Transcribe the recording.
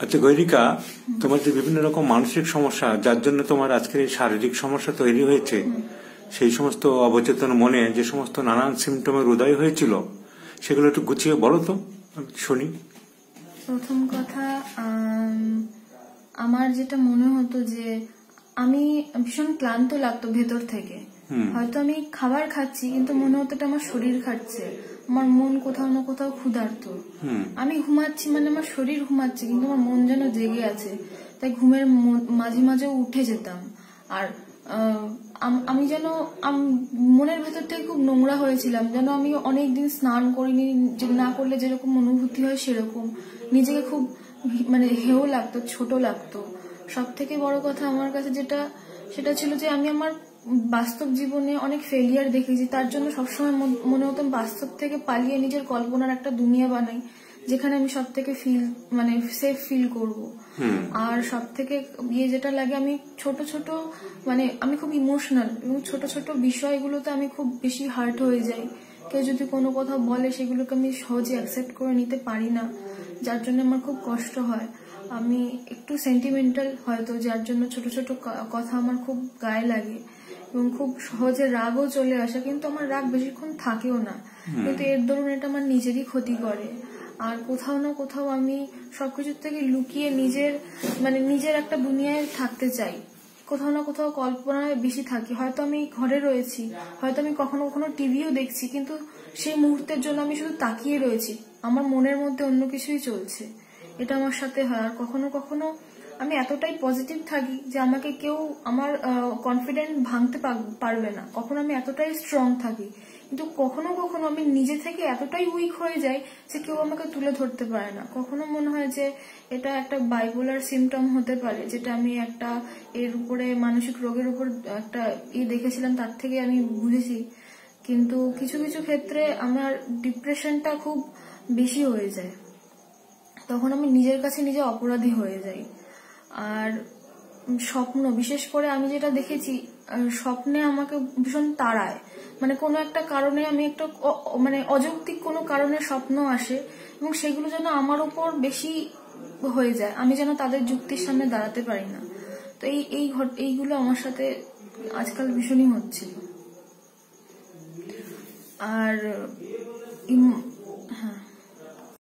আচ্ছা গৈরিকা, তোমার যে বিভিন্ন রকম মানসিক সমস্যা যার জন্য তোমার আজকের এই শারীরিক সমস্যা তৈরি হয়েছে, সেই সমস্ত অবচেতন মনে যে সমস্ত নানান সিমটমের উদয় হয়েছিল সেগুলো একটু গুছিয়ে বলো তো শুনি। প্রথম কথা, আমার যেটা মনে হতো যে আমি ভীষণ ক্লান্ত লাগতো ভেতর থেকে। হয়তো আমি খাবার খাচ্ছি কিন্তু মনে হতো আমার শরীর খাচ্ছে, আমার মন কোথাও না কোথাও ক্ষুধার্ত। আমি ঘুমাচ্ছি মানে আমার শরীর ঘুমাচ্ছে কিন্তু আমার মন যেন জেগে আছে, তাই ঘুমের মাঝে মাঝে উঠে যেতাম। আর আমি যেন মনের ভেতর থেকে খুব নোংরা হয়েছিলাম, যেন আমি অনেকদিন স্নান করিনি, না করলে যেরকম অনুভূতি হয় সেরকম। নিজেকে খুব মানে হেও লাগতো, ছোট লাগতো। সব থেকে বড় কথা আমার কাছে সেটা ছিল যে আমি আমার বাস্তব জীবনে অনেক ফেলিয়ার দেখেছি, তার জন্য সবসময় মনে হতো বাস্তব থেকে পালিয়ে নিজের কল্পনার একটা দুনিয়া বানাই যেখানে আমি সব থেকে সেফ ফিল করব। আর সব থেকে যেটা লাগে, আমি ছোট ছোট আমি খুব ইমোশনাল এবং ছোট ছোট বিষয়গুলোতে আমি খুব বেশি হার্ট হয়ে যাই। কেউ যদি কোনো কথা বলে সেগুলোকে আমি সহজে অ্যাকসেপ্ট করে নিতে পারি না, যার জন্য আমার খুব কষ্ট হয়। আমি একটু সেন্টিমেন্টাল হয়তো, যার জন্য ছোট ছোট কথা আমার খুব গায়ে লাগে এবং খুব সহজে রাগও চলে আসে, কিন্তু আমার রাগ বেশিক্ষণ থাকেও না। কিন্তু এর দরুন এটা আমার নিজেরই ক্ষতি করে। আর কোথাও না কোথাও আমি সবকিছুর থেকে লুকিয়ে নিজের একটা দুনিয়ায় থাকতে চাই। কোথাও না কোথাও কল্পনায় বেশি থাকি। হয়তো আমি ঘরে রয়েছি, হয়তো আমি কখনো কখনো টিভিও দেখছি, কিন্তু সেই মুহূর্তের জন্য আমি শুধু তাকিয়ে রয়েছি, আমার মনের মধ্যে অন্য কিছুই চলছে। এটা আমার সাথে হয়। আর কখনো কখনো আমি এতটাই পজিটিভ থাকি যে আমাকে কেউ আমার কনফিডেন্ট ভাঙতে পারবে না। কখনো আমি এতটাই স্ট্রং থাকি, কিন্তু কখনো কখনো আমি নিজে থেকে এতটাই উইক হয়ে যাই যে কেউ আমাকে তুলে ধরতে পারে না। কখনো মনে হয় যে এটা একটা বাইপোলার সিমটম হতে পারে, যেটা আমি একটা এর উপরে মানসিক রোগের উপর একটা দেখেছিলাম, তার থেকে আমি বুঝেছি। কিন্তু কিছু কিছু ক্ষেত্রে আমার ডিপ্রেশনটা খুব বেশি হয়ে যায়, তখন আমি নিজের কাছে নিজে অপরাধী হয়ে যাই। আর স্বপ্ন, বিশেষ করে আমি যেটা দেখেছি, স্বপ্নে আমাকে ভীষণ তাড়ায়। কোনো একটা কারণে আমি একটা অযৌক্তিক কোনো কারণে স্বপ্ন আসে এবং সেগুলো যেন আমার উপর বেশি হয়ে যায়, আমি যেন তাদের যুক্তির সামনে দাঁড়াতে পারি না। তো এইগুলো আমার সাথে আজকাল ভীষণই হচ্ছিল। আর